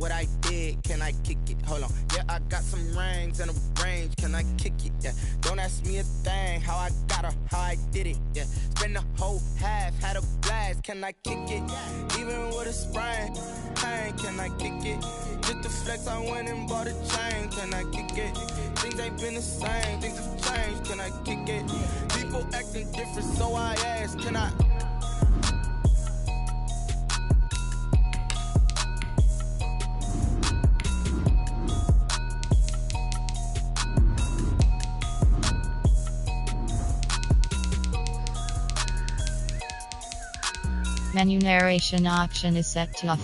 what I did, can I kick it? Hold on, yeah, I got some rings and a range, can I kick it? Yeah, don't ask me a thing, how I got her, how I did it. Yeah, spend the whole half, had a blast, can I kick it? Even with a sprain, pain, can I kick it? Just the flex, I went and bought a chain, can I kick it? Things ain't been the same, things have changed, can I kick it? People acting different, so I ask, can I? Menu narration option is set to off.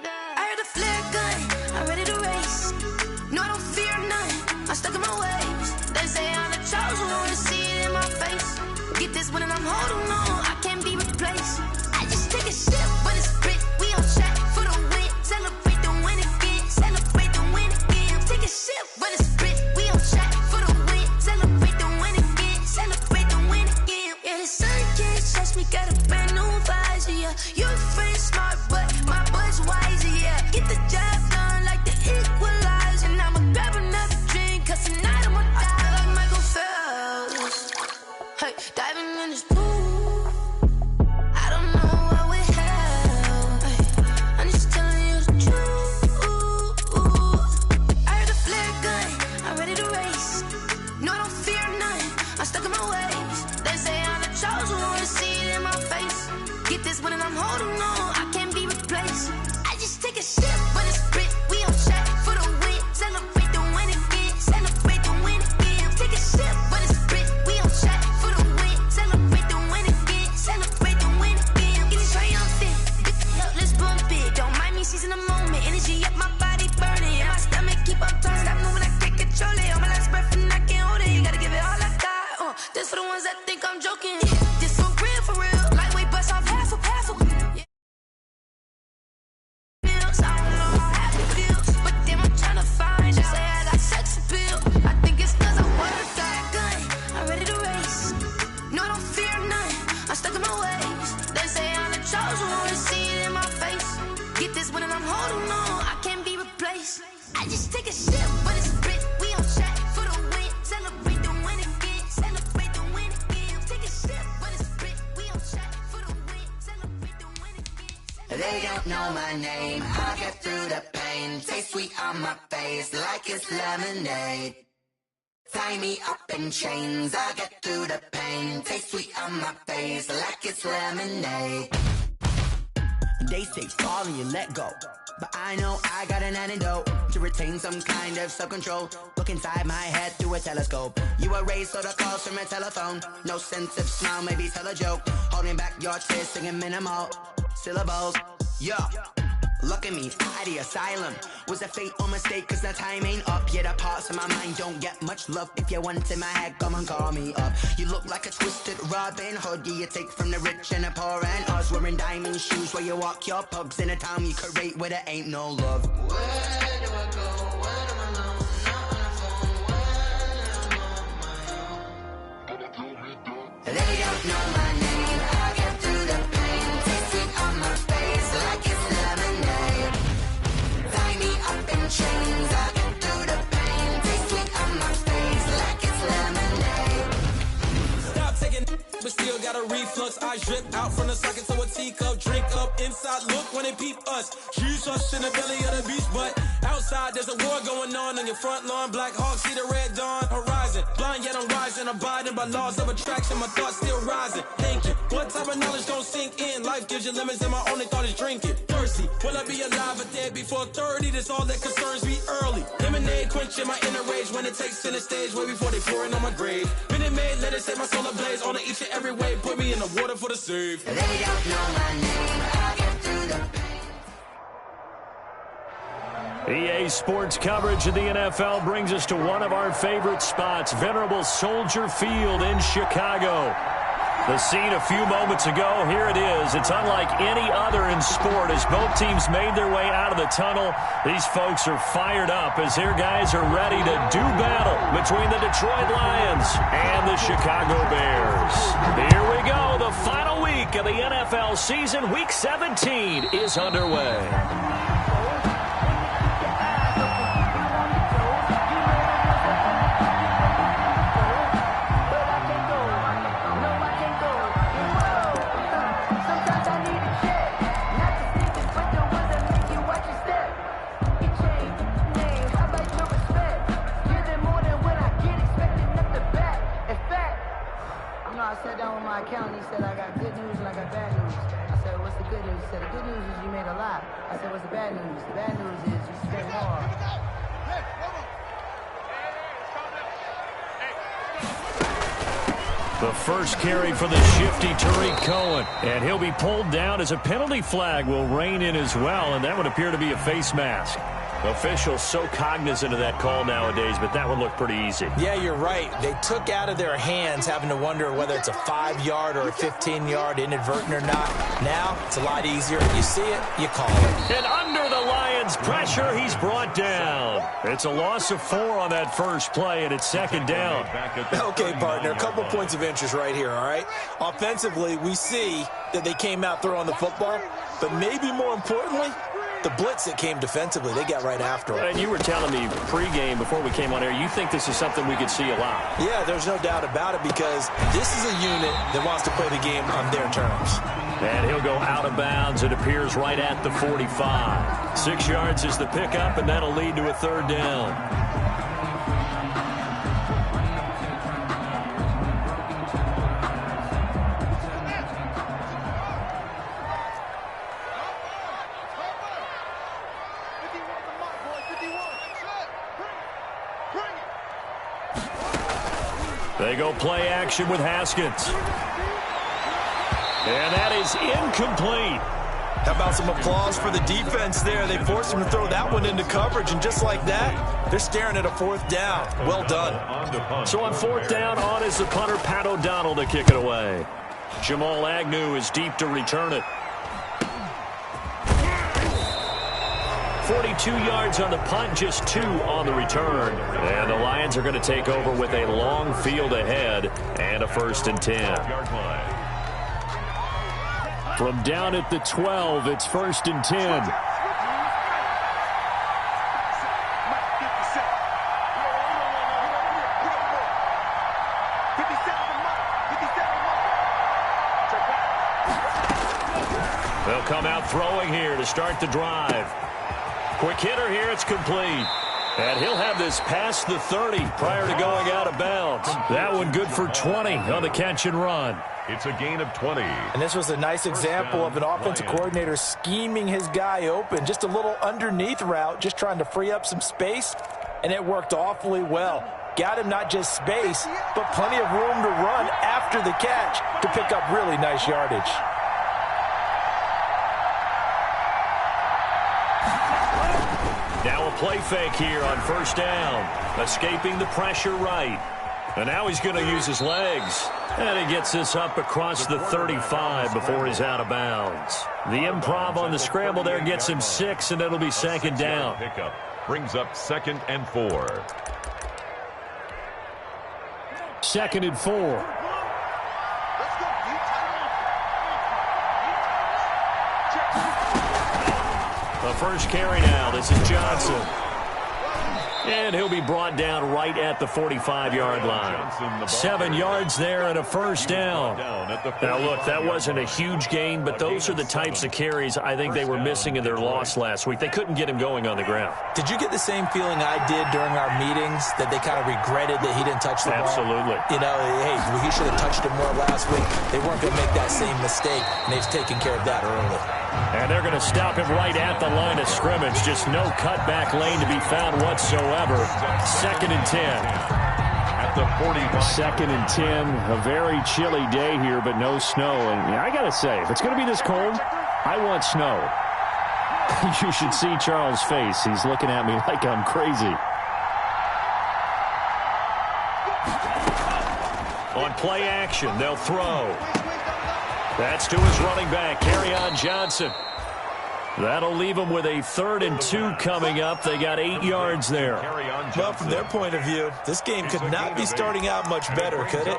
I heard a flare gun, I'm ready to race. No, I don't fear none, I'm stuck in my ways. They say I'm the chosen one, see it in my face. Get this one and I'm holding on, I can't be replaced. I just take a sip, but it's grit, we on track for the win. Celebrate the win again, celebrate the win again. Take a sip, but it's grit, we on track for the win. Celebrate the win again, celebrate the win again. Yeah, the sun can't touch me, got a brand new visor, yeah. You friend smart, but my bud's wiser, yeah. Get the job done like the equalizer. And I'ma grab another drink, cause tonight I'ma die like Michael Phelps. Hey, diving in this pool, I don't know what we have. Hey, I'm just telling you the truth. I heard a flare gun, I'm ready to race. No, I don't fear none, I'm stuck in my ways. They say I'm the chosen one, see it in my face. Get this one and I'm holding on, I can't be replaced. I just take a sip, but it's grit, we on track for the win. Celebrate the win again, celebrate the win again. Take a sip, but it's grit, we on track for the win. Celebrate the win again, celebrate the win again. Get it triumphant, look, let's bump it. Don't mind me seizing the moment, energy up my body burning. And my stomach keep on turning, stop moving, I can't control it. On my last breath and I can't hold it, you gotta give it all I got. This for the ones that think I'm joking. This for real, lightweight bust off half a yeah. I don't know how happy feels, but damn I'm tryna find. Just say I got sex appeal, I think it's cause I work that gun. I'm ready to race, no I don't fear none, I'm stuck in my ways. They say I'm the chosen one, see it in my face. Get this one and I'm holding on, I can't be replaced. I just take a sip, but it's grit, we on track for the win. Celebrate the win again, celebrate the win again. Take a sip, but it's grit, we on track for the win. Celebrate the win again. They don't know my name, I'll get through the pain. Taste sweet on my face like it's lemonade. Tie me up in chains, I'll get through the pain. Taste sweet on my face like it's lemonade. They say fall and you let go, but I know I got an antidote to retain some kind of self-control. Look inside my head through a telescope. You erase all the calls from a telephone. No sense of smile, maybe tell a joke. Holding back your tears, singing minimal syllables. Yeah, look at me, at the asylum. Was a fate or mistake, cause the time ain't up. Yet the parts of my mind don't get much love. If you want in my head, come and call me up. You look like a twisted Robin Hood. You take from the rich and the poor and us. Wearing diamond shoes where you walk your pugs in a town you create where there ain't no love. Where do I go? When I'm alone? Not on the phone, when I'm on my own. They don't know my name, I'll get through the pain. Taste it on my face like it's lemonade. Tie me up in chains, I'll get through the pain. Taste it on my face like it's lemonade. Stop taking but still got a reflux. Eyes drip out from the socket to a teacup. Drink up inside, look when they peep us. Choose us in the belly of the beach, but outside there's a war going on your front lawn. Black Hawk see the red dawn horizon. Blind yet I'm rising, abiding by laws of attraction. My thoughts still rising. Thinking, what type of knowledge gon' sink in? Life gives you limits and my only thought is drinking. Thirsty, will I be alive or dead before 30? That's all that concerns me early. Lemonade quenching my inner rage when it takes center stage way before they pour it on my grave. Minute Maid, let it set my soul ablaze on each and every way. Put me in the water for the save. They don't know my name, I'll get through the pain. EA Sports coverage of the NFL brings us to one of our favorite spots, venerable Soldier Field in Chicago. The scene a few moments ago, here it is. It's unlike any other in sport as both teams made their way out of the tunnel. These folks are fired up as their guys are ready to do battle between the Detroit Lions and the Chicago Bears. Here we go. The final week of the NFL season, Week 17, is underway. I sat down with my accountant. He said, I got good news and I got bad news. I said, what's the good news? He said, the good news is you made a lot. I said, what's the bad news? The bad news is you spent more. The first carry for the shifty Tariq Cohen. And he'll be pulled down as a penalty flag will rein in as well, and that would appear to be a face mask. Officials so cognizant of that call nowadays, but that one looked pretty easy. Yeah, you're right. They took out of their hands having to wonder whether it's a 5-yard or a 15-yard inadvertent or not. Now, it's a lot easier. You see it, you call it. And under the Lions' pressure, he's brought down. It's a loss of 4 on that first play, and it's second down. Okay, partner, a couple points of interest right here, all right? Offensively, we see that they came out throwing the football, but maybe more importantly, the blitz that came defensively, they got right after it. And you were telling me pregame before we came on air, you think this is something we could see a lot. Yeah, there's no doubt about it because this is a unit that wants to play the game on their terms. And he'll go out of bounds. It appears right at the 45. 6 yards is the pickup, and that'll lead to a third down. They go play action with Haskins. And that is incomplete. How about some applause for the defense there? They forced him to throw that one into coverage, and just like that, they're staring at a 4th down. Well done. So on 4th down, on is the punter, Pat O'Donnell, to kick it away. Jamal Agnew is deep to return it. 42 yards on the punt, just 2 on the return. And the Lions are going to take over with a long field ahead and a 1st and 10. From down at the 12, it's 1st and 10. They'll come out throwing here to start the drive. Quick hitter here, it's complete. And he'll have this past the 30 prior to going out of bounds. That one good for 20 on the catch and run. It's a gain of 20. And this was a nice example of an offensive coordinator scheming his guy open. Just a little underneath route, just trying to free up some space, and it worked awfully well. Got him not just space, but plenty of room to run after the catch to pick up really nice yardage. Now a play fake here on 1st down. Escaping the pressure right. And now he's going to use his legs. And he gets this up across the 35 before he's out of bounds. The improv on the scramble there gets him 6, and it'll be 2nd down. Pickup brings up 2nd and 4. 2nd and 4. The first carry now. This is Johnson. And he'll be brought down right at the 45-yard line. 7 yards there and a 1st down. Now, look, that wasn't a huge gain, but those are the types of carries I think they were missing in their loss last week. They couldn't get him going on the ground. Did you get the same feeling I did during our meetings, that they kind of regretted that he didn't touch the ball? Absolutely. You know, hey, he should have touched it more last week. They weren't going to make that same mistake, and they've taken care of that early. And they're going to stop him right at the line of scrimmage. Just no cutback lane to be found whatsoever. 2nd and 10. At the 45. 2nd and 10. A very chilly day here, but no snow. And I got to say, if it's going to be this cold, I want snow. You should see Charles' face. He's looking at me like I'm crazy. On play action, they'll throw. That's to his running back, Kerryon Johnson. That'll leave them with a 3rd and 2 coming up. They got 8 yards there. Well, from their point of view, this game could not be starting out much better, could it?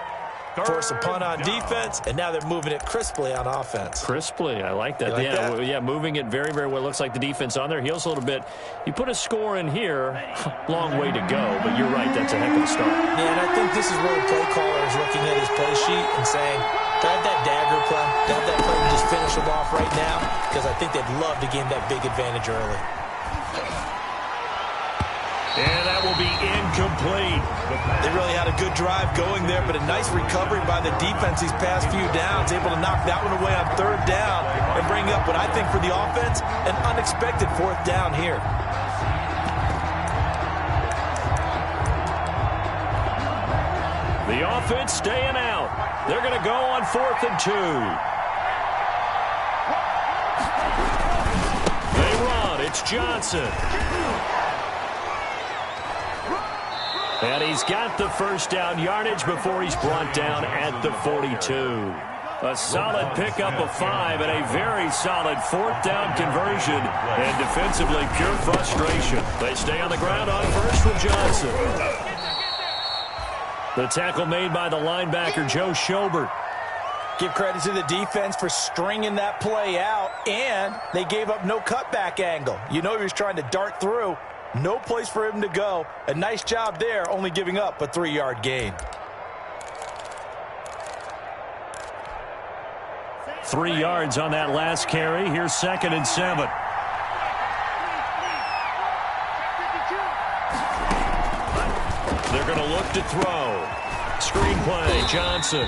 Force a punt on defense, and now they're moving it crisply on offense. Crisply, I like that. Yeah, moving it very, very well. Looks like the defense on their heels a little bit. You put a score in here, long way to go, but you're right, that's a heck of a start. Yeah, and I think this is where the play caller is looking at his play sheet and saying, do I have that dagger play? Do I have that play to just finish them off right now? Because I think they'd love to gain that big advantage early. And that will be incomplete. They really had a good drive going there, but a nice recovery by the defense these past few downs, able to knock that one away on 3rd down and bring up what I think for the offense, an unexpected 4th down here. The offense staying out. They're going to go on 4th and 2. They run. It's Johnson. And he's got the first down yardage before he's brought down at the 42. A solid pickup of 5 and a very solid 4th down conversion. And defensively, pure frustration. They stay on the ground on 1st with Johnson. The tackle made by the linebacker, Joe Schobert. Give credit to the defense for stringing that play out, and they gave up no cutback angle. You know he was trying to dart through. No place for him to go. A nice job there, only giving up a 3-yard gain. 3 yards on that last carry. Here's 2nd and 7. They're going to look to throw. Screen play, Johnson.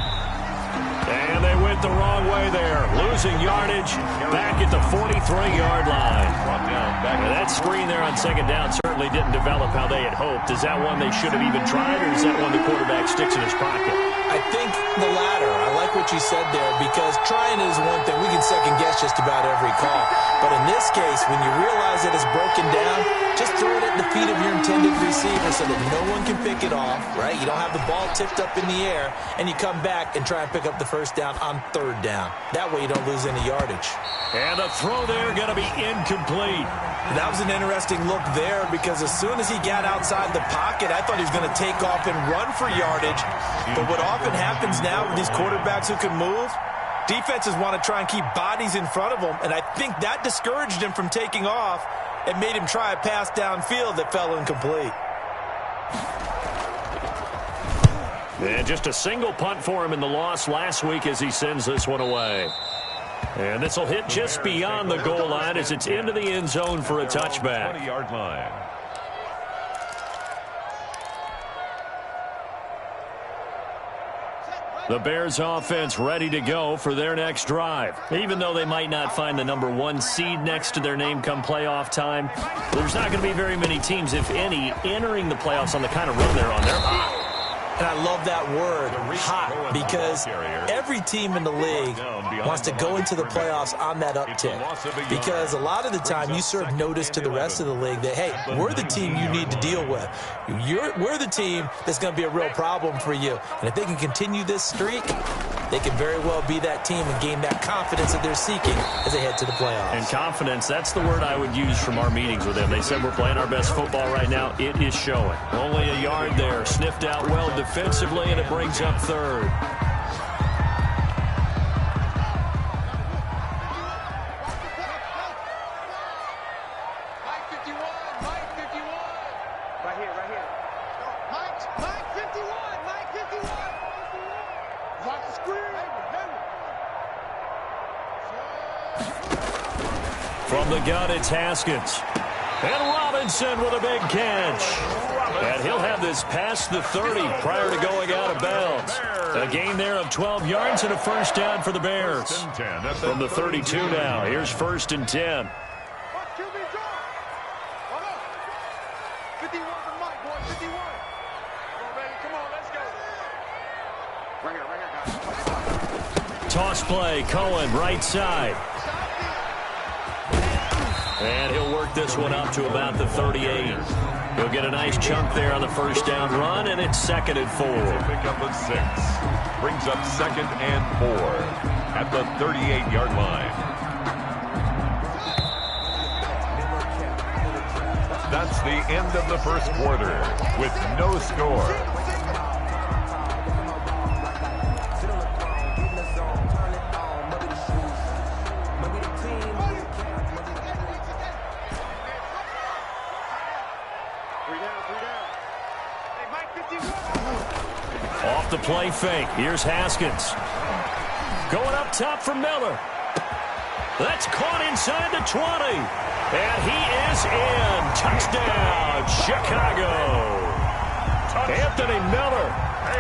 And they went the wrong way there. Losing yardage back at the 43-yard line. And that screen there on 2nd down certainly didn't develop how they had hoped. Is that one they should have even tried, or is that one the quarterback sticks in his pocket? I think the latter. I like what you said there, because trying is one thing. We can second-guess just about every call. But in this case, when you realize that it's broken down, just throw it at the feet of your intended receiver so that no one can pick it off, right? You don't have the ball tipped up in the air, and you come back and try and pick up the first down on 3rd down. That way you don't lose any yardage. And the throw there going to be incomplete. That was an interesting look there, because as soon as he got outside the pocket, I thought he was going to take off and run for yardage. But what often happens now with these quarterbacks who can move, defenses want to try and keep bodies in front of them, and I think that discouraged him from taking off and made him try a pass downfield that fell incomplete. And just a single punt for him in the loss last week as he sends this one away. And this will hit just beyond the goal line as it's into the end zone for a touchback. 20-yard line. The Bears offense ready to go for their next drive. Even though they might not find the number 1 seed next to their name come playoff time, there's not going to be very many teams, if any, entering the playoffs on the kind of run they're on. They're hot. And I love that word, hot, because every team in the league wants to go into the playoffs on that uptick. Because a lot of the time you serve notice to the rest of the league that, hey, we're the team you need to deal with. We're the team that's going to be a real problem for you. And if they can continue this streak, they can very well be that team and gain that confidence that they're seeking as they head to the playoffs. And confidence, that's the word I would use from our meetings with them. They said we're playing our best football right now. It is showing. Only a yard there, sniffed out well defensively, and it brings up 3rd. From the gun, it's Haskins. And Robinson with a big catch. And he'll have this past the 30 prior to going out of bounds. A gain there of 12 yards and a first down for the Bears. From the 32 now, here's 1st and 10. Toss play, Cohen, right side. And he'll work this one up to about the 38. He'll get a nice chunk there on the first down run, and it's 2nd and 4. Pick up a 6. Brings up 2nd and 4 at the 38-yard line. It's the end of the first quarter with no score. Off the play fake. Here's Haskins. Going up top for Miller. That's caught inside the 20. And he is in. Touchdown, Chicago. Anthony Miller,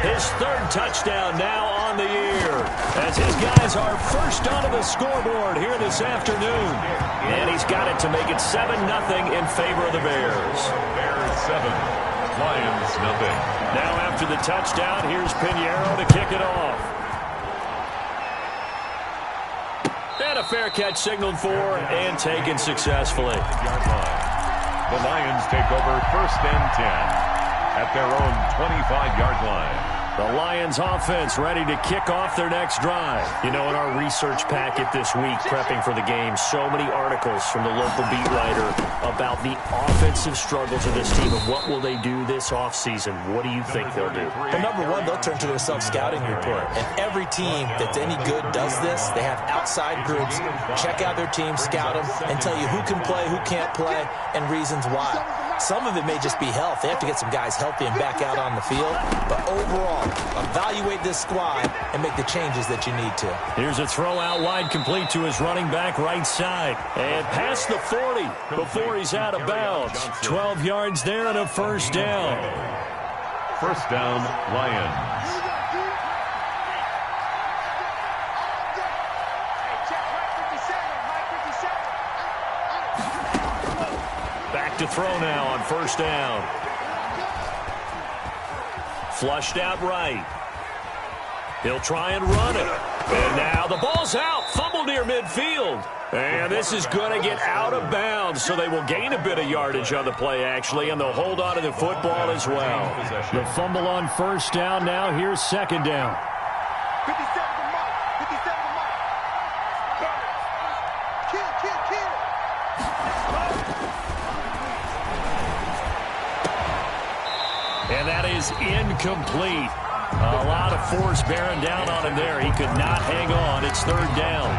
his third touchdown now on the year, as his guys are first onto the scoreboard here this afternoon. And he's got it to make it 7-0 in favor of the Bears. Bears 7, Lions nothing. Now after the touchdown, here's Pinheiro to kick it off. And a fair catch signaled for and taken successfully. The Lions take over 1st and 10 at their own 25-yard line. The Lions offense ready to kick off their next drive. You know, in our research packet this week, prepping for the game, so many articles from the local beat writer about the offensive struggles of this team and what will they do this offseason. What do you think they'll do? Well, number one, they'll turn to their self-scouting report. And every team that's any good does this. They have outside groups, check out their team, scout them, and tell you who can play, who can't play, and reasons why. Some of it may just be health. They have to get some guys healthy and back out on the field. But overall, evaluate this squad and make the changes that you need to. Here's a throw out wide, complete to his running back right side. And past the 40 before he's out of bounds. 12 yards there and a first down. First down, Lions. Back to throw now on first down. Flushed out right. He'll try and run it. And now the ball's out. Fumble near midfield. And this is going to get out of bounds, so they will gain a bit of yardage on the play, actually, and they'll hold on to the football as well. The fumble on first down. Now here's second down. 57 to Mike. 57 to Mike. Kill. And that is incomplete. A lot of force bearing down on him there. He could not hang on. It's third down.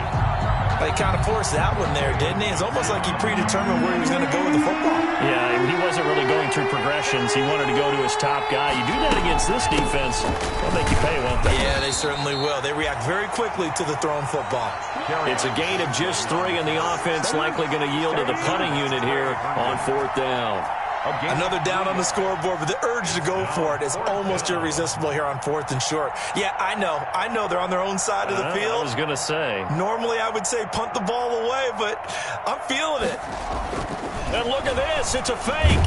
He kind of forced that one there, didn't he? It's almost like he predetermined where he was going to go with the football. Yeah, he wasn't really going through progressions. He wanted to go to his top guy. You do that against this defense, they'll make you pay, won't they? Yeah, they certainly will. They react very quickly to the thrown football. It's a gain of just 3, and the offense likely going to yield to the punting unit here on fourth down. Another down on the scoreboard, but the urge to go for it is almost irresistible here on 4th and short. Yeah, I know they're on their own side of the field. I was going to say. Normally I would say punt the ball away, but I'm feeling it. And look at this. It's a fake.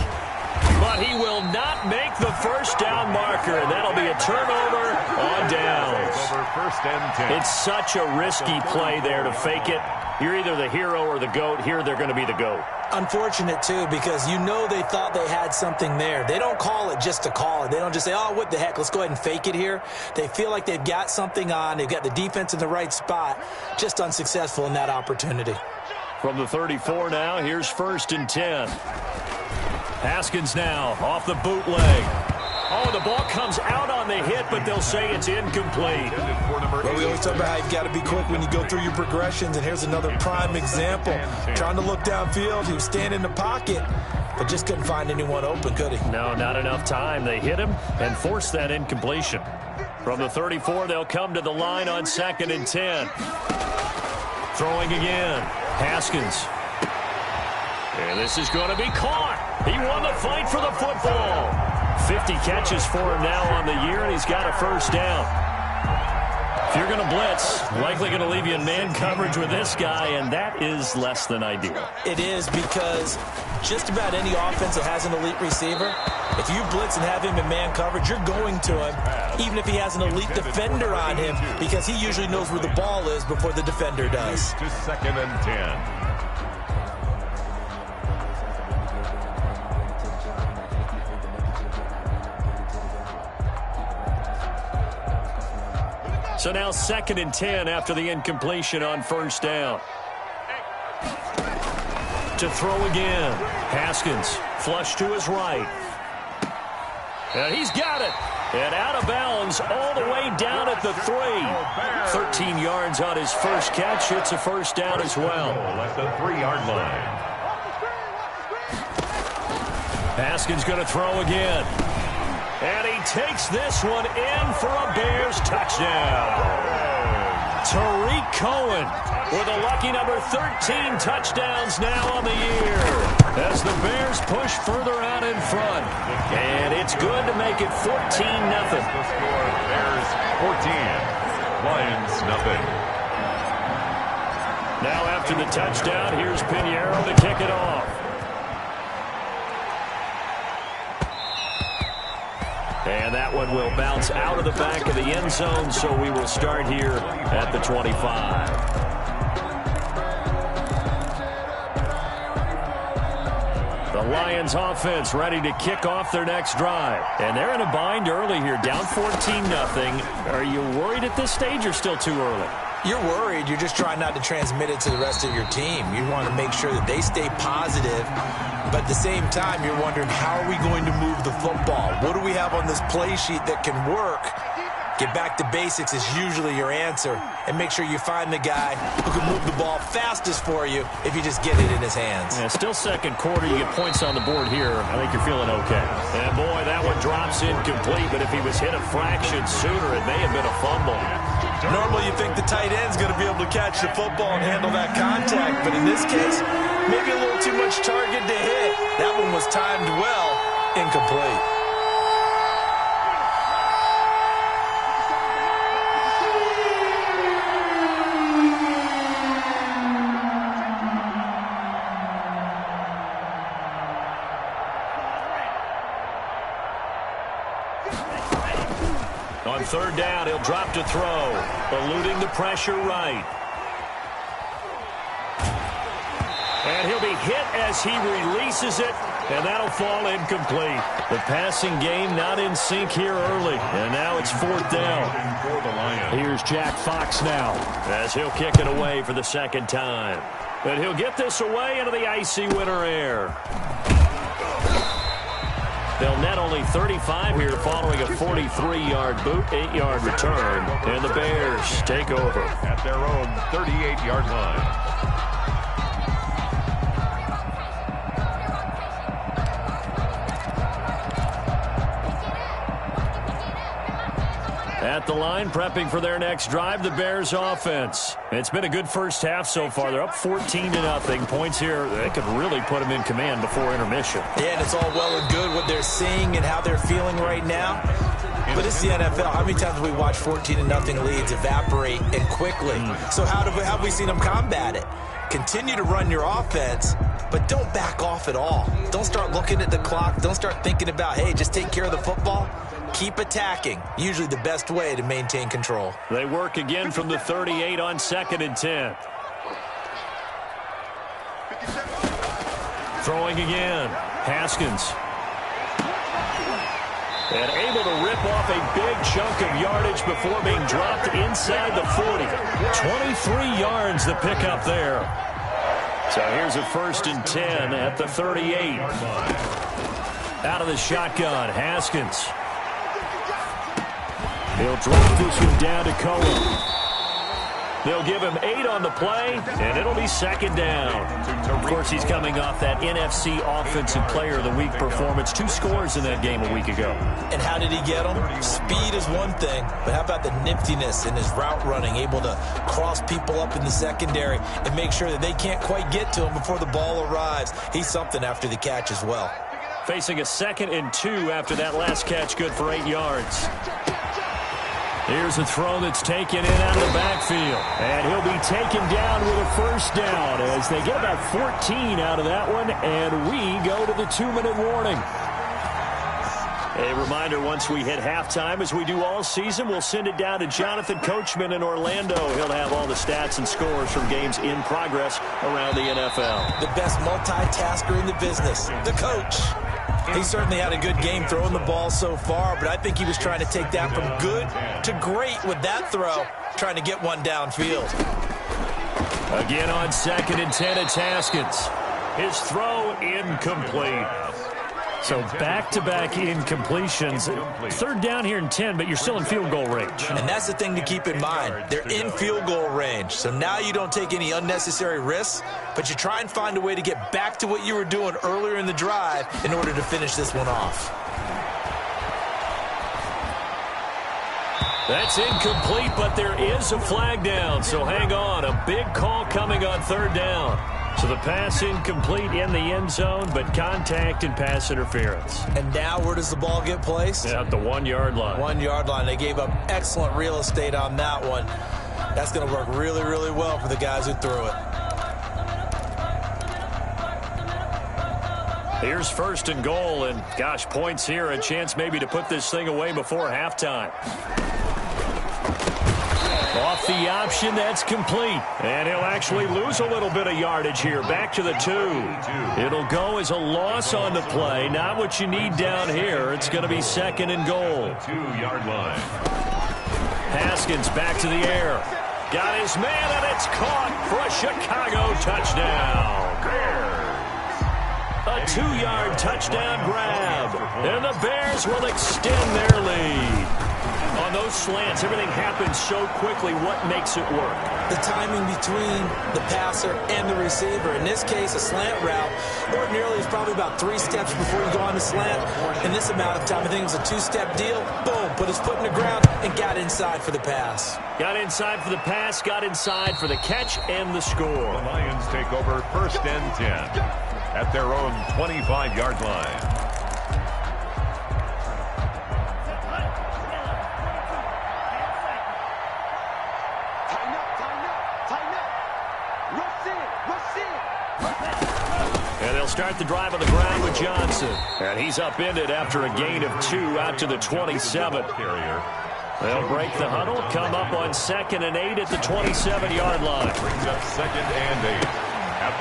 But he will not make the first down marker. That'll be a turnover on downs. First and 10. It's such a risky play there to fake it. You're either the hero or the GOAT. Here they're going to be the GOAT. Unfortunate, too, because you know they thought they had something there. They don't call it just to call it. They don't just say, oh, what the heck, let's go ahead and fake it here. They feel like they've got something on. They've got the defense in the right spot. Just unsuccessful in that opportunity. From the 34 now, here's 1st and 10. Haskins now off the bootleg. Oh, the ball comes out on the hit, but they'll say it's incomplete. Well, we always talk about how you've got to be quick when you go through your progressions, and here's another prime example. Trying to look downfield, he was standing in the pocket, but just couldn't find anyone open, could he? No, not enough time. They hit him and forced that incompletion. From the 34, they'll come to the line on 2nd and 10. Throwing again. Haskins. And this is going to be caught. He won the fight for the football. 50 catches for him now on the year, and he's got a first down. If you're going to blitz, likely going to leave you in man coverage with this guy, and that is less than ideal. It is, because just about any offense that has an elite receiver, if you blitz and have him in man coverage, you're going to him, even if he has an elite defender on him, because he usually knows where the ball is before the defender does. To 2nd and 10. So now 2nd and 10 after the incompletion on first down. To throw again. Haskins, flush to his right. And he's got it. And out of bounds all the way down at the 3. 13 yards on his first catch. It's a first down as well. At the 3-yard line. Haskins going to throw again. And he takes this one in for a Bears touchdown. Tariq Cohen with a lucky number 13 touchdowns now on the year as the Bears push further out in front. And it's good to make it 14-0. The score, Bears 14, Lions nothing. Now after the touchdown, here's Pinheiro to kick it off. And that one will bounce out of the back of the end zone, so we will start here at the 25. The Lions offense ready to kick off their next drive. And they're in a bind early here, down 14-0. Are you worried at this stage or still too early? You're worried. You're just trying not to transmit it to the rest of your team. You want to make sure that they stay positive. But at the same time, you're wondering, how are we going to move the football? What do we have on this play sheet that can work? Get back to basics is usually your answer. And make sure you find the guy who can move the ball fastest for you if you just get it in his hands. Yeah, still second quarter. You get points on the board here. I think you're feeling okay. And, boy, that one drops incomplete. But if he was hit a fraction sooner, it may have been a fumble. Normally you think the tight end's going to be able to catch the football and handle that contact. But in this case, maybe a little too much target to hit. That one was timed well. Incomplete. On third down, he'll drop to throw, eluding the pressure right. And he'll be hit as he releases it, and that'll fall incomplete. The passing game not in sync here early, and now it's fourth down. Here's Jack Fox now as he'll kick it away for the second time. And he'll get this away into the icy winter air. They'll net only 35 here following a 43-yard boot, 8-yard return. And the Bears take over at their own 38-yard line. At the line, prepping for their next drive, the Bears offense. It's been a good first half so far. They're up 14-0. Points here, they could really put them in command before intermission. Yeah, and it's all well and good what they're seeing and how they're feeling right now. But it's the NFL. How many times have we watched 14-0 leads evaporate and quickly? So how have we seen them combat it? Continue to run your offense, but don't back off at all. Don't start looking at the clock. Don't start thinking about, hey, just take care of the football. Keep attacking. Usually the best way to maintain control. They work again from the 38 on 2nd and 10. Throwing again. Haskins. And able to rip off a big chunk of yardage before being dropped inside the 40. 23 yards the pickup there. So here's a 1st and 10 at the 38. Out of the shotgun, Haskins. He'll drop this one down to Cohen. They'll give him 8 on the play, and it'll be 2nd down. Of course, he's coming off that NFC Offensive Player of the Week performance. 2 scores in that game a week ago. And how did he get them? Speed is one thing, but how about the niftiness in his route running, able to cross people up in the secondary and make sure that they can't quite get to him before the ball arrives. He's something after the catch as well. Facing a 2nd and 2 after that last catch, good for 8 yards. Here's a throw that's taken in out of the backfield. And he'll be taken down with a 1st down as they get about 14 out of that one. And we go to the 2-minute warning. A reminder, once we hit halftime, as we do all season, we'll send it down to Jonathan Coachman in Orlando. He'll have all the stats and scores from games in progress around the NFL. The best multitasker in the business, the coach. He certainly had a good game throwing the ball so far, but I think he was trying to take that from good to great with that throw, trying to get one downfield. Again on 2nd and 10, it's Haskins. His throw incomplete. So back-to-back incompletions. Third down here in 10, but you're still in field goal range. And that's the thing to keep in mind. They're in field goal range. So now you don't take any unnecessary risks, but you try and find a way to get back to what you were doing earlier in the drive in order to finish this one off. That's incomplete, but there is a flag down. So hang on. A big call coming on third down. So the pass incomplete in the end zone, but contact and pass interference. And now where does the ball get placed? At the 1-yard line. 1-yard line. They gave up excellent real estate on that one. That's going to work really, really well for the guys who threw it. Here's first and goal, and gosh, points here. A chance maybe to put this thing away before halftime. Off the option, that's complete. And he'll actually lose a little bit of yardage here. Back to the 2. It'll go as a loss on the play. Not what you need down here. It's going to be second and goal. 2-yard line. Haskins back to the air. Got his man, and it's caught for a Chicago touchdown. A 2-yard touchdown grab. And the Bears will extend their lead. On those slants, everything happens so quickly. What makes it work? The timing between the passer and the receiver. In this case, a slant route ordinarily is probably about 3 steps before you go on the slant. In this amount of time, I think it was a 2-step deal. Boom, put his foot in the ground and got inside for the pass. Got inside for the pass, got inside for the catch and the score. The Lions take over first and 10 at their own 25-yard line. And they'll start the drive on the ground with Johnson. And he's upended after a gain of 2 out to the 27. They'll break the huddle, come up on 2nd and 8 at the 27-yard line. Brings up 2nd and 8.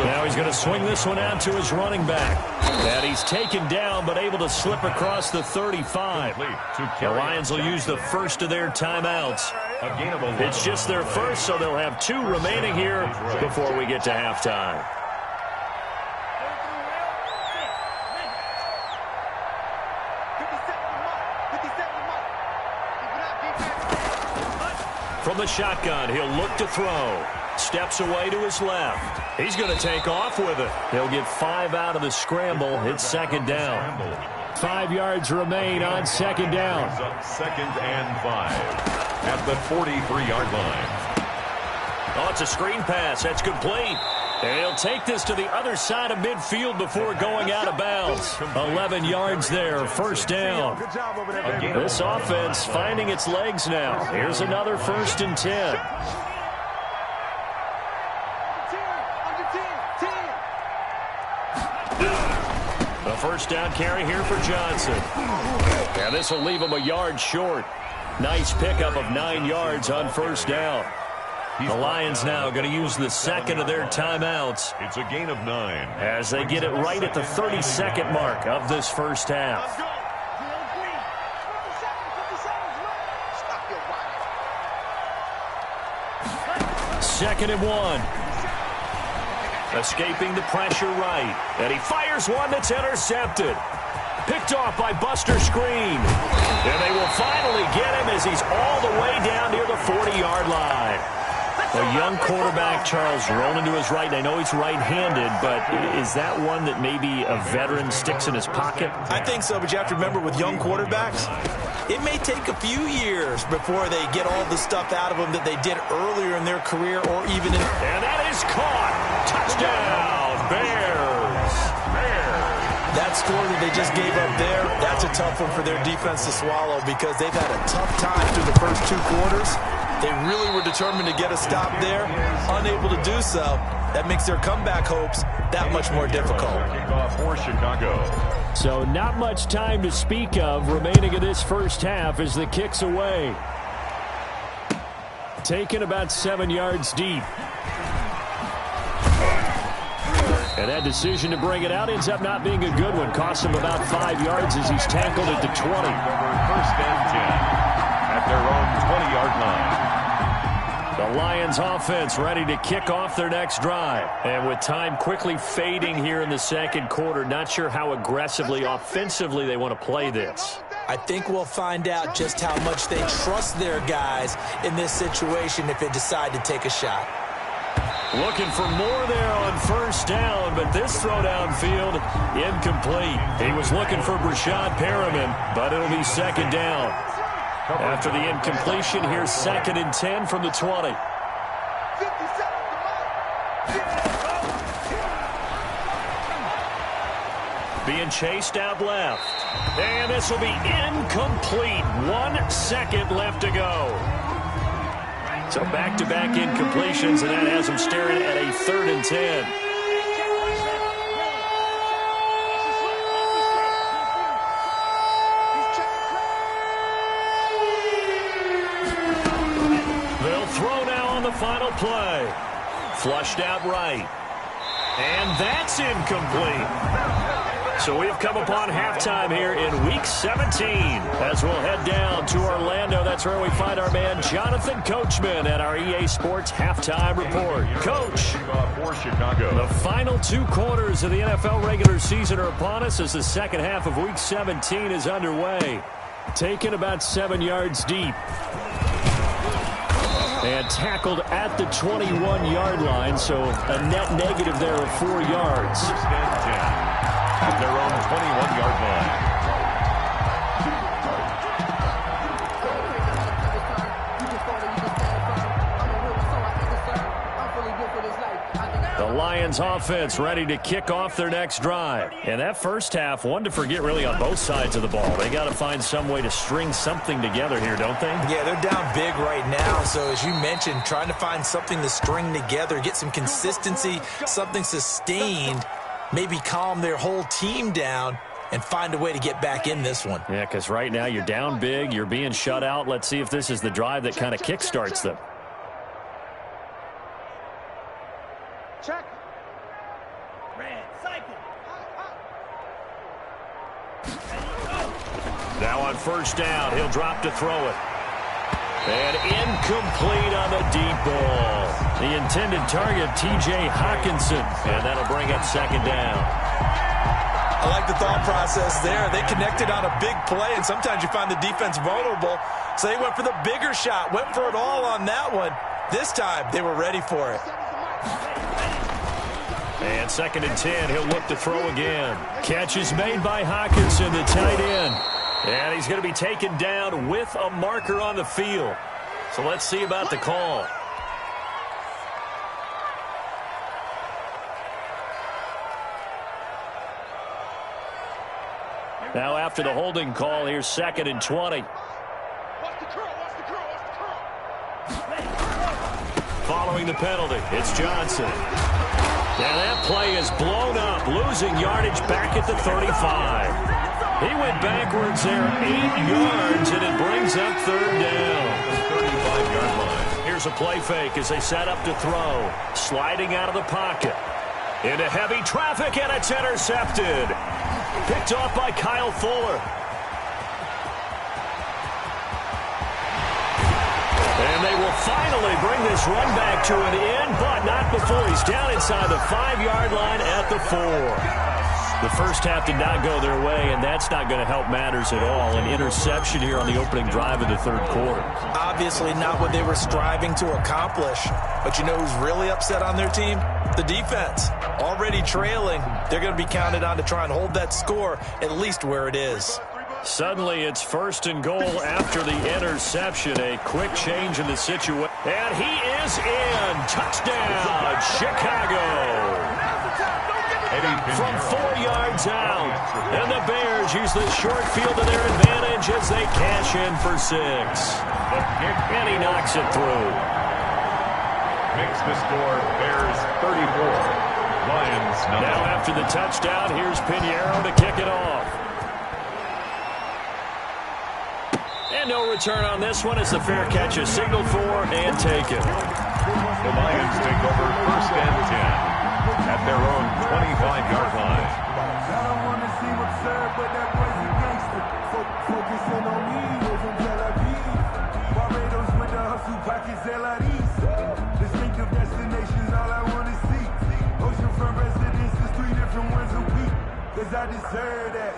Now he's going to swing this one out to his running back. And he's taken down but able to slip across the 35. The Lions will use the first of their timeouts. It's just their first, so they'll have 2 remaining here before we get to halftime. From the shotgun, he'll look to throw. Steps away to his left. He's going to take off with it. He'll get 5 out of the scramble. It's 2nd down. 5 yards remain on 2nd down. 2nd and 5 at the 43-yard line. Oh, it's a screen pass. That's complete. And he'll take this to the other side of midfield before going out of bounds. 11 yards there, first down. This offense finding its legs now. Here's another 1st and 10. A first down carry here for Johnson. And this will leave him a yard short. Nice pickup of 9 yards on first down. The Lions now going to use the 2nd of their timeouts. It's a gain of 9. As they get it right at the 32nd mark of this first half. 2nd and 1. Escaping the pressure right. And he fires one that's intercepted. Picked off by Buster Screen. And they will finally get him as he's all the way down near the 40-yard line. A young quarterback, Charles, rolling to his right. I know he's right-handed, but is that one that maybe a veteran sticks in his pocket? I think so, but you have to remember with young quarterbacks, it may take a few years before they get all the stuff out of them that they did earlier in their career or even in... And that is caught. Touchdown, Bears. That score that they just gave up there, that's a tough one for their defense to swallow because they've had a tough time through the first 2 quarters. They really were determined to get a stop there, unable to do so. That makes their comeback hopes that much more difficult. Kickoff for Chicago. So not much time to speak of remaining in this first half as the kick's away. Taken about 7 yards deep. And that decision to bring it out ends up not being a good one. Costs him about 5 yards as he's tackled at the 20. First and 10 at their own 20-yard line. The The Lions offense ready to kick off their next drive. And with time quickly fading here in the second quarter, not sure how aggressively, offensively they want to play this. I think we'll find out just how much they trust their guys in this situation if they decide to take a shot. Looking for more there on first down, but this throw downfield incomplete. He was looking for Brashad Perriman, but it'll be second down. After the incompletion, here's 2nd and 10 from the 20. Being chased out left. And this will be incomplete. 1 second left to go. So back-to-back incompletions, and that has them staring at a 3rd and 10. They'll throw now on the final play. Flushed out right. And that's incomplete. So we've come upon halftime here in Week 17. As we'll head down to Orlando, that's where we find our man Jonathan Coachman at our EA Sports Halftime Report. Coach, For Chicago. the final 2 quarters of the NFL regular season are upon us as the second half of Week 17 is underway. Taken about 7 yards deep. And tackled at the 21-yard line, so a net negative there of 4 yards. 1st and 10 at their own 21-yard line. The Lions offense ready to kick off their next drive. And that first half, one to forget really on both sides of the ball. They got to find some way to string something together here, don't they? Yeah, they're down big right now. So as you mentioned, trying to find something to string together, get some consistency, something sustained, maybe calm their whole team down and find a way to get back in this one. Yeah, because right now you're down big, you're being shut out. Let's see if this is the drive that kind of kickstarts them. Check. Now on first down, he'll drop to throw it. And incomplete on the deep ball. The intended target, T.J. Hawkinson. And that'll bring up second down. I like the thought process there. They connected on a big play, and sometimes you find the defense vulnerable. So they went for the bigger shot, went for it all on that one. This time, they were ready for it. And 2nd and 10, he'll look to throw again. Catch is made by Hawkinson, the tight end. And he's going to be taken down with a marker on the field. So let's see about the call. Now after the holding call, here's 2nd and 20. Following the penalty, it's Johnson. Now that play is blown up, losing yardage back at the 35. He went backwards there 8 yards, and it brings up 3rd down. 35-yard line. Here's a play fake as they set up to throw. Sliding out of the pocket. Into heavy traffic, and it's intercepted. Picked off by Kyle Fuller. And they will finally bring this run back to an end, but not before he's down inside the 5-yard line at the 4. The first half did not go their way, and that's not going to help matters at all. An interception here on the opening drive of the 3rd quarter. Obviously not what they were striving to accomplish. But you know who's really upset on their team? The defense. Already trailing. They're going to be counted on to try and hold that score at least where it is. Suddenly it's 1st and goal after the interception. A quick change in the situation. And he is in. Touchdown, Chicago. From 4 yards out. And the Bears use the short field to their advantage as they cash in for 6. And he knocks it through. Makes the score Bears 34. Lions nothing. Now after the touchdown, here's Pinheiro to kick it off. And no return on this one as the fair catch is signaled for and taken. The Lions take over 1st and 10 at their own 25-yard line. I don't want to see what's served, but that boy's a gangster. Focusing on me, we're from Tel Aviv. Barbados with the hustle, pockets LREs. because I deserve that.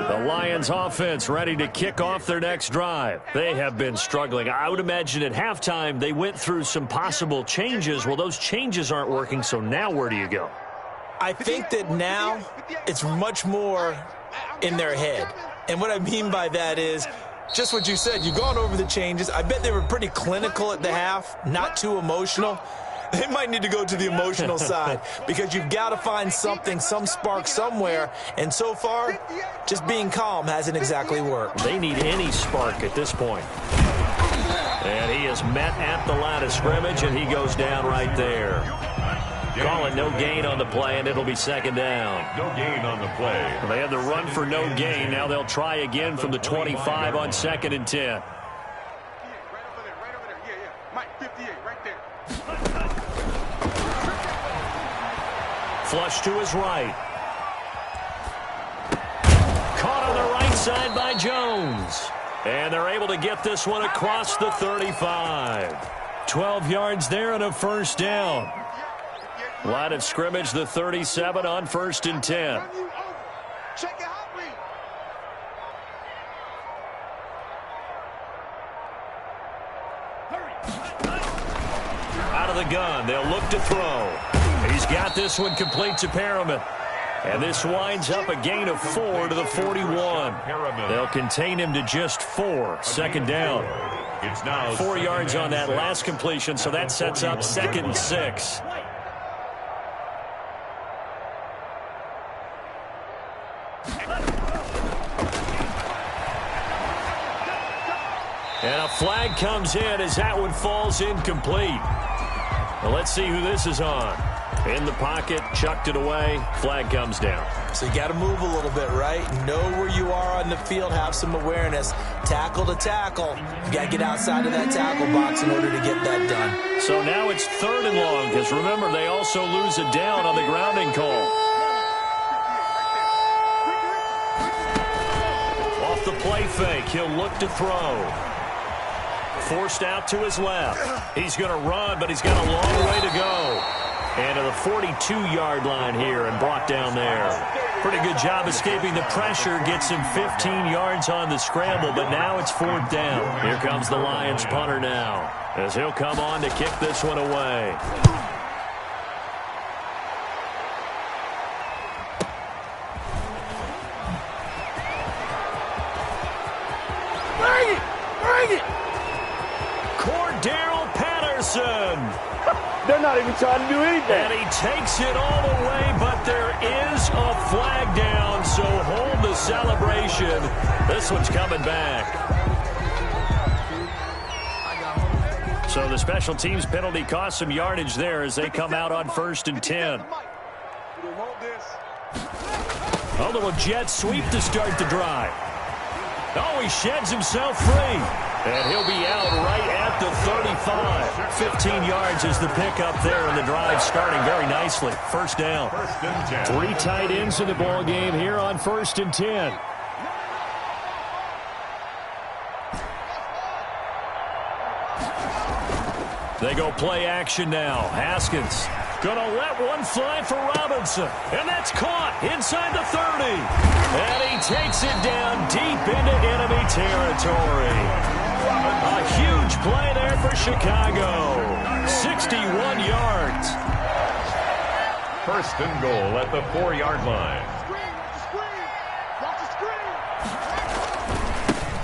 The Lions offense ready to kick off their next drive. They have been struggling. I would imagine at halftime they went through some possible changes. Well, those changes aren't working, so now where do you go? I think that now it's much more in their head. And what I mean by that is just what you said. You've gone over the changes. I bet they were pretty clinical at the half, not too emotional. They might need to go to the emotional side because you've got to find something, some spark somewhere. And so far, just being calm hasn't exactly worked. They need any spark at this point. And he is met at the line of scrimmage, and he goes down right there. Call it no gain on the play, and it'll be second down. No gain on the play. They had the run for no gain. Now they'll try again from the 25 on 2nd and 10. Right over there. Yeah. Mike, 58, right there. Flush to his right. Caught on the right side by Jones. And they're able to get this one across the 35. 12 yards there and a first down. Line of scrimmage, the 37 on 1st and 10. Out of the gun, they'll look to throw. He's got this one complete to Perriman. And this winds up a gain of 4 to the 41. They'll contain him to just 4. Second down. It's now 4 yards on that last completion, so that sets up 2nd and 6. And a flag comes in as that one falls incomplete. Well, let's see who this is on. In the pocket, chucked it away, flag comes down. So you got to move a little bit, right? Know where you are on the field, have some awareness. Tackle to tackle. You got to get outside of that tackle box in order to get that done. So now it's 3rd and long, because remember, they also lose a down on the grounding call. Off the play fake, he'll look to throw. Forced out to his left. He's going to run, but he's got a long way to go. And to the 42-yard line here and brought down there. Pretty good job escaping the pressure. Gets him 15 yards on the scramble, but now it's 4th down. Here comes the Lions punter now, as he'll come on to kick this one away. Bring it! Cordero Patterson. They're not even trying to do anything. And he takes it all the way, but there is a flag down, so hold the celebration. This one's coming back. So the special teams penalty cost some yardage there as they come out on 1st and 10. A little jet sweep to start the drive. Oh, he sheds himself free. And he'll be out right at the 35. 15 yards is the pickup there, and the drive starting very nicely. First down. 3 tight ends in the ball game here on 1st and 10. They go play action now. Haskins gonna let one fly for Robinson. And that's caught inside the 30. And he takes it down deep into enemy territory. A huge play there for Chicago. 61 yards. 1st and goal at the 4-yard line.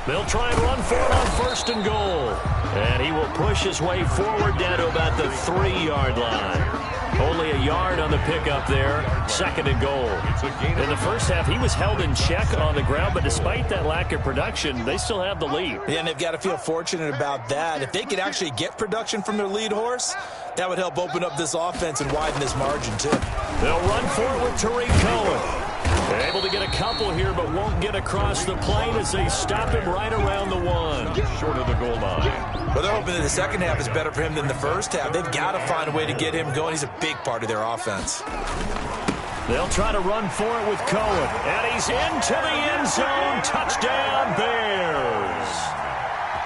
They'll try and run for it on 1st and goal. And he will push his way forward down to about the 3-yard line. Only a yard on the pickup there. 2nd and goal. In the first half, he was held in check on the ground, but despite that lack of production, they still have the lead. Yeah, and they've got to feel fortunate about that. If they could actually get production from their lead horse, that would help open up this offense and widen this margin, too. They'll run for it with Tariq Cohen. They're able to get a couple here, but won't get across the plane as they stop him right around the 1. Just short of the goal line. Well, they're hoping that the second half is better for him than the first half. They've got to find a way to get him going. He's a big part of their offense. They'll try to run for it with Cohen. And he's into the end zone. Touchdown, Bears.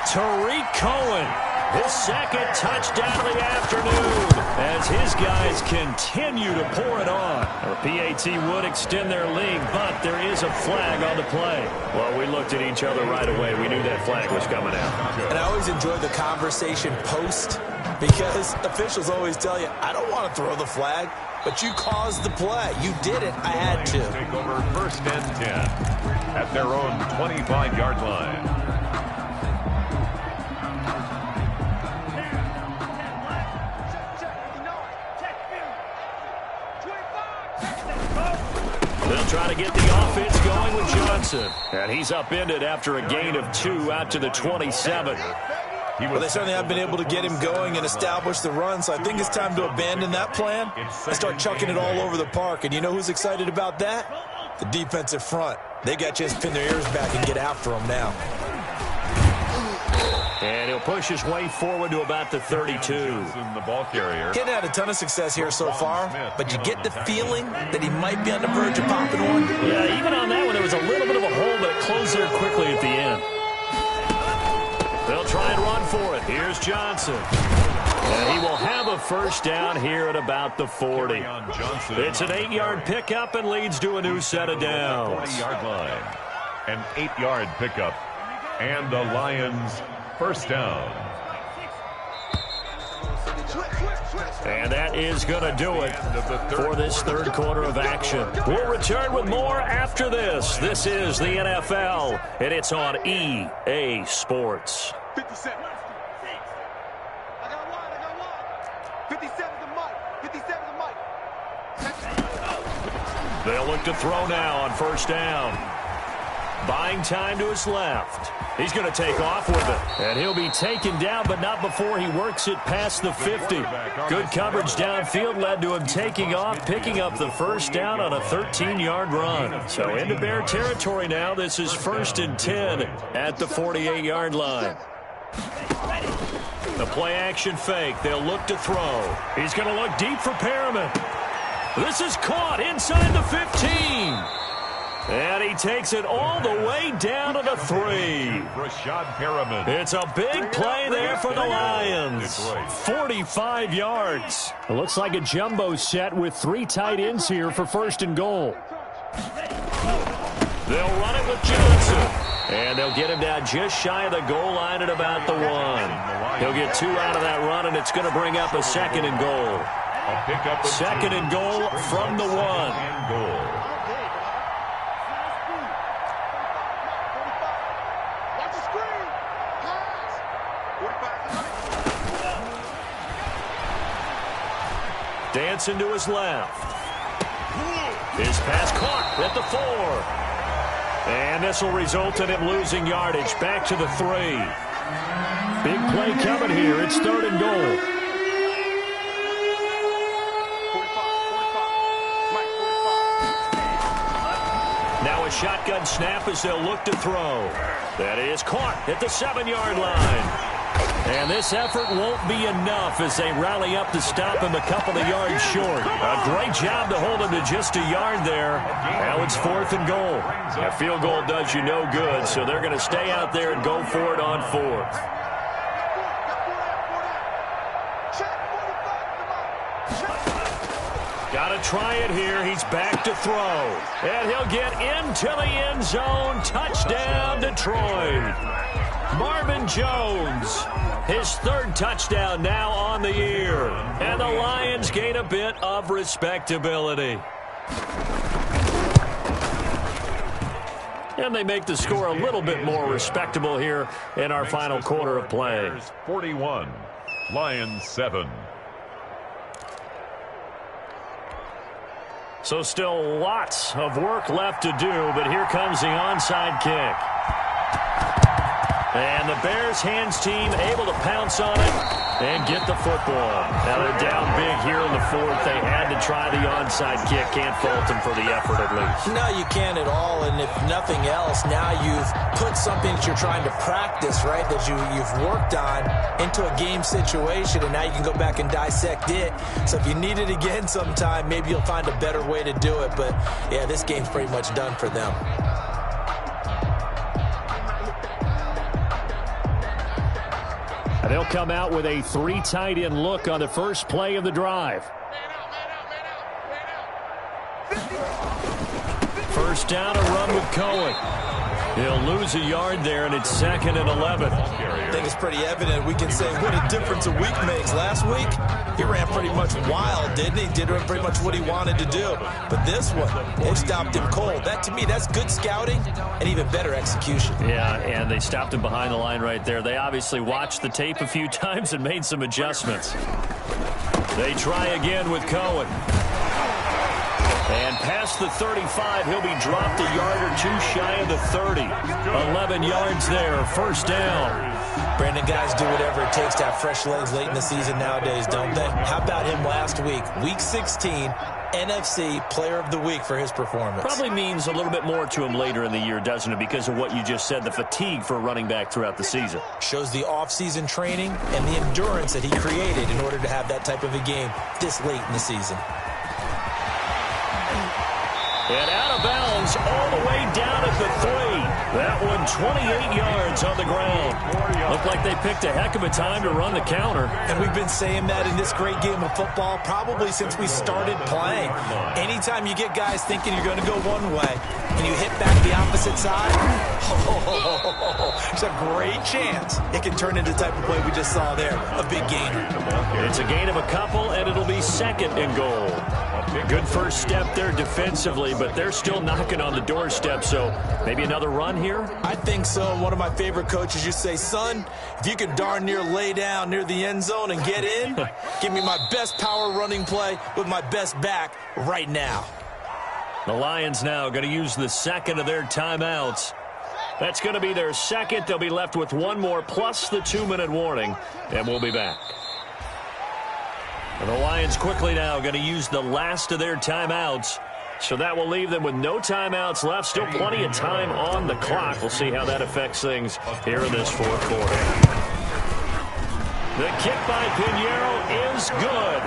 Tariq Cohen His second touchdown of the afternoon as his guys continue to pour it on. The PAT would extend their lead, but there is a flag on the play. Well, we looked at each other right away. We knew that flag was coming out. And I always enjoy the conversation post because officials always tell you, I don't want to throw the flag, but you caused the play. You did it. I had to. Take over 1st and 10 at their own 25-yard line. They'll try to get the offense going with Johnson. And he's upended after a gain of 2 out to the 27. Well, they certainly have been able to get him going and establish the run, so I think it's time to abandon that plan and start chucking it all over the park. And you know who's excited about that? The defensive front. They got a chance to pin their ears back and get after him now. And he'll push his way forward to about the 32. The ball carrier. Kid had a ton of success here so far, but you get the feeling that he might be on the verge of popping one. Yeah, even on that one, there was a little bit of a hole, but it closed there quickly at the end. They'll try and run for it. Here's Johnson. And he will have a first down here at about the 40. It's an 8-yard pickup and leads to a new set of downs. 20-yard line. An 8-yard pickup. And the Lions first down. And that is going to do it for this third quarter of action. We'll return with more after this. This is the NFL, and it's on EA Sports. 57. I got one. 57 the mic. They'll look to throw now on first down. Buying time to his left. He's going to take off with it. And he'll be taken down, but not before he works it past the 50. Good coverage downfield led to him taking off, picking up the first down on a 13-yard run. So into Bear territory now. This is 1st and 10 at the 48-yard line. The play-action fake. They'll look to throw. He's going to look deep for Perriman. This is caught inside the 15. And he takes it all the way down to the 3. Rashad Perriman. It's a big play there for the Lions. 45 yards. It looks like a jumbo set with 3 tight ends here for 1st and goal. They'll run it with Johnson. And they'll get him down just shy of the goal line at about the 1. He'll get 2 out of that run, and it's going to bring up a 2nd and goal. 2nd and goal from the 1. Dancing to his left. His pass caught at the 4. And this will result in him losing yardage back to the 3. Big play coming here. It's 3rd and goal. 45. Now a shotgun snap as they'll look to throw. That is caught at the 7-yard line. And this effort won't be enough as they rally up to stop him a couple of yards short. A great job to hold him to just a yard there. Now it's 4th and goal. A field goal does you no good, so they're going to stay out there and go for it on 4th. Got to try it here. He's back to throw. And he'll get into the end zone. Touchdown, Detroit. Marvin Jones, his 3rd touchdown now on the year. And the Lions gain a bit of respectability. And they make the score a little bit more respectable here in our final quarter of play. 41, Lions 7. So still lots of work left to do, but here comes the onside kick. And the Bears hands team able to pounce on it and get the football. Now they're down big here in the 4th. They had to try the onside kick. Can't fault them for the effort at least. No, you can't at all. And if nothing else, now you've put something that you're trying to practice, right, that you've worked on into a game situation, and now you can go back and dissect it. So if you need it again sometime, maybe you'll find a better way to do it. But, yeah, this game's pretty much done for them. And they'll come out with a 3 tight end look on the first play of the drive. First down, a run with Cohen. He'll lose a yard there, and it's 2nd and 11. I think it's pretty evident. We can say what a difference a week makes. Last week, he ran pretty much wild, didn't he? Did pretty much what he wanted to do. But this one, they stopped him cold. That, to me, that's good scouting and even better execution. Yeah, and they stopped him behind the line right there. They obviously watched the tape a few times and made some adjustments. They try again with Cohen. And past the 35, he'll be dropped a yard or two shy of the 30. 11 yards there, first down. Brandon, guys do whatever it takes to have fresh legs late in the season nowadays, don't they? How about him last week? Week 16, NFC Player of the Week for his performance. Probably means a little bit more to him later in the year, doesn't it, because of what you just said, the fatigue for a running back throughout the season. Shows the offseason training and the endurance that he created in order to have that type of a game this late in the season. And out of bounds all the way down at the 3. That one 28 yards on the ground. Looked like they picked a heck of a time to run the counter. And we've been saying that in this great game of football probably since we started playing. Anytime you get guys thinking you're going to go one way and you hit back the opposite side, there's a great chance it can turn into the type of play we just saw there, a big gainer. It's a gain of a couple, and it'll be 2nd and goal. Good first step there defensively, but they're still knocking on the doorstep, so maybe another run here? I think so. One of my favorite coaches used to say, son, if you can darn near lay down near the end zone and get in, give me my best power running play with my best back right now. The Lions now going to use the 2nd of their timeouts. That's going to be their 2nd. They'll be left with one more plus the 2-minute warning, and we'll be back. And the Lions quickly now going to use the last of their timeouts. So that will leave them with no timeouts left. Still plenty of time on the clock. We'll see how that affects things here in this 4th quarter. The kick by Pinheiro is good.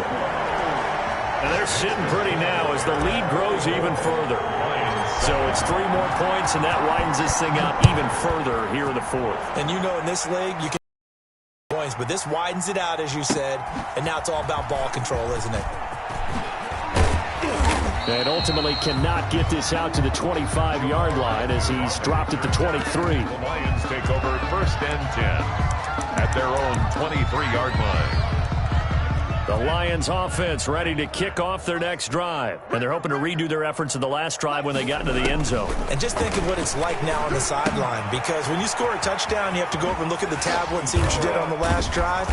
And they're sitting pretty now as the lead grows even further. So it's 3 more points, and that widens this thing out even further here in the 4th. And you know in this league, you can points, but this widens it out, as you said, and now it's all about ball control, isn't it? And ultimately cannot get this out to the 25-yard line as he's dropped at the 23. The Lions take over 1st and 10 at their own 23-yard line. The Lions offense ready to kick off their next drive. And they're hoping to redo their efforts in the last drive when they got into the end zone. And just think of what it's like now on the sideline, because when you score a touchdown, you have to go over and look at the tablet and see what you did on the last drive.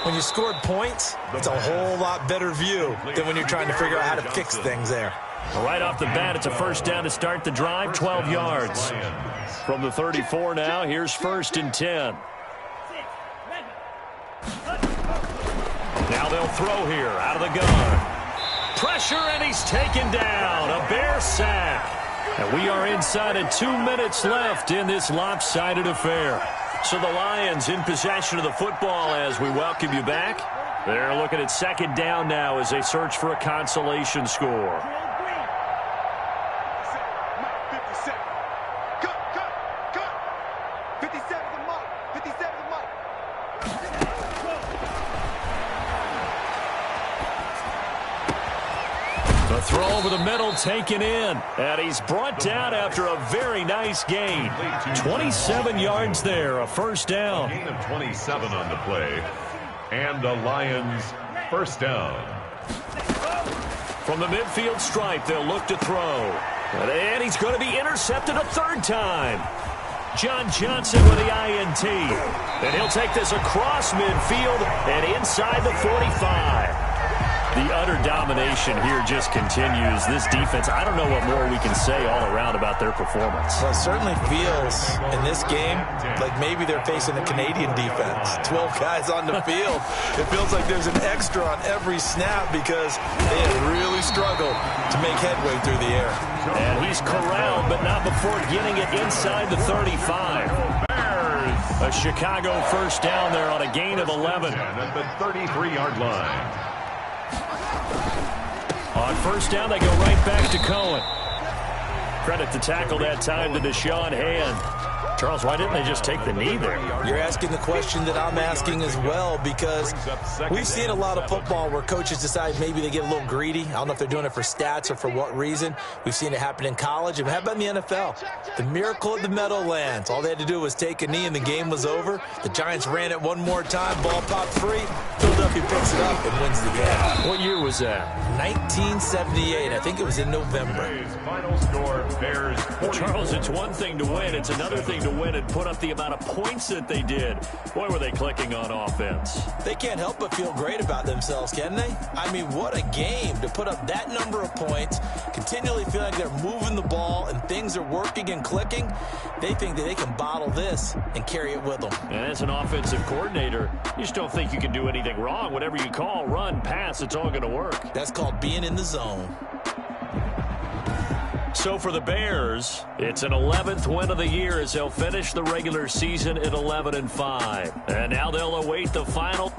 When you scored points, it's a whole lot better view than when you're trying to figure out how to fix things there. Right off the bat, it's a first down to start the drive, 12 yards. From the 34 now, here's 1st and 10. Now they'll throw here out of the gun. Pressure, and he's taken down. A Bear sack. And we are inside of 2 minutes left in this lopsided affair. So the Lions in possession of the football as we welcome you back. They're looking at 2nd down now as they search for a consolation score. The throw over the middle taken in, and he's brought down after a very nice gain. 27 yards there, a first down. A gain of 27 on the play, and the Lions first down. From the midfield stripe, they'll look to throw. And he's going to be intercepted a 3rd time. John Johnson with the INT. And he'll take this across midfield and inside the 45. The utter domination here just continues. This defense, I don't know what more we can say all around about their performance. Well, it certainly feels in this game like maybe they're facing a Canadian defense. 12 guys on the field. It feels like there's an extra on every snap because they have really struggled to make headway through the air. And he's corralled, but not before getting it inside the 35. A Chicago first down there on a gain of 11. At the 33-yard line. On first down, they go right back to Cohen. Credit the tackle that time to Deshaun Hand. Charles, why didn't they just take the knee there? You're asking the question that I'm asking as well, because we've seen a lot of football where coaches decide maybe they get a little greedy. I don't know if they're doing it for stats or for what reason. We've seen it happen in college. And how about in the NFL? The miracle of the Meadowlands. All they had to do was take a knee and the game was over. The Giants ran it one more time. Ball popped free. Philadelphia picks it up and wins the game. What year was that? 1978. I think it was in November. Final score, Bears 40. Charles, it's one thing to win. It's another thing to win and put up the amount of points that they did. Boy, were they clicking on offense. They can't help but feel great about themselves, can they? I mean, what a game to put up that number of points, continually feel like they're moving the ball and things are working and clicking. They think that they can bottle this and carry it with them. And as an offensive coordinator, you just don't think you can do anything wrong. Whatever you call, run, pass, it's all going to work. That's called being in the zone. So for the Bears, it's an 11th win of the year as they'll finish the regular season at 11-5. And now they'll await the final